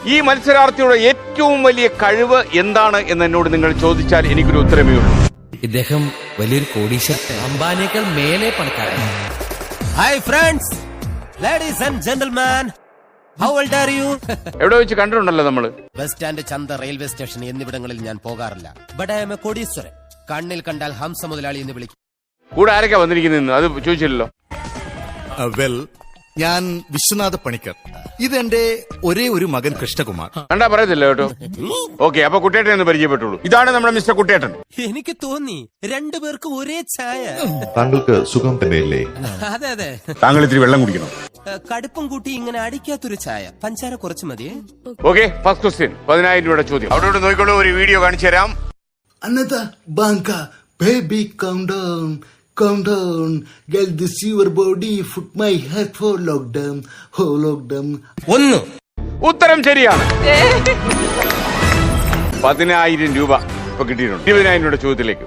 ഈ മത്സരാർത്ഥിയുടെ ഏറ്റവും വലിയ കഴിവ് എന്താണ് എന്ന് എന്നോട് നിങ്ങൾ ചോദിച്ചാൽ എനിക്കൊരു ഉത്തരമേ ഉള്ളൂ. ഇദ്ദേഹം വലിയൊരു കോടീശ്വരൻ, അംബാനിയേക്കാൾ മേലെ പണക്കാരൻ. Hi friends, ladies and gentleman, how old are you? എവിടെ വെച്ച് കണ്ടിട്ടുണ്ടല്ലോ നമ്മള്. ബസ് സ്റ്റാൻഡ്, ചന്ത, റെയിൽവേ സ്റ്റേഷൻ എന്നിവിടങ്ങളിൽ ഞാൻ പോകാറില്ല. ബട്ട് ഐ എം എ കോടീശ്വരൻ. കണ്ണിൽ കണ്ടാൽ ഹംസ മുതലാളി എന്ന് വിളിക്കും. കൂടെ ആരൊക്കെ വന്നിരിക്കുന്നു അത് ചോദിച്ചില്ലല്ലോ. വെൽ, ഞാൻ വിശ്വനാഥ പണിക്കർ. ഇതെന്റെ ഒരേ ഒരു മകൻ കൃഷ്ണകുമാർ. കണ്ടാ പറയത്തില്ല കേട്ടോ. ഓക്കെ, അപ്പൊ കുട്ടേട്ടൻ എന്ന് പരിചയപ്പെട്ടുള്ളൂ. ഇതാണ് നമ്മുടെ മിസ്റ്റർ കുട്ടേട്ടൻ. എനിക്ക് തോന്നി രണ്ടുപേർക്കും ഒരേ ചായ. താങ്കൾക്ക് സുഖം തന്നെയല്ലേ? അതെ അതെ, താങ്കൾ ഇത്തിരി വെള്ളം കുടിക്കണം. കടുപ്പം കൂട്ടി ഇങ്ങനെ അടിക്കാത്തൊരു ചായ, പഞ്ചാര കുറച്ച് മതിയേ. ഓക്കെ, ഫസ്റ്റ് ക്വസ്റ്റ്യൻ 10,000 രൂപയുടെ ചോദ്യം. അവിടെ നോക്കിക്കോളൂ, ഒരു വീഡിയോ കാണിച്ചു തരാം. Another banka, baby, calm down, calm down. Get this your body, put my head for lockdown, oh lockdown. ഒന്ന് ഉത്തരം ശരിയാണ്. 10,000 രൂപ ഇപ്പൊ കിട്ടിയിട്ടുണ്ട്. 20,000 രൂപയുടെ ചോദ്യത്തിലേക്ക്.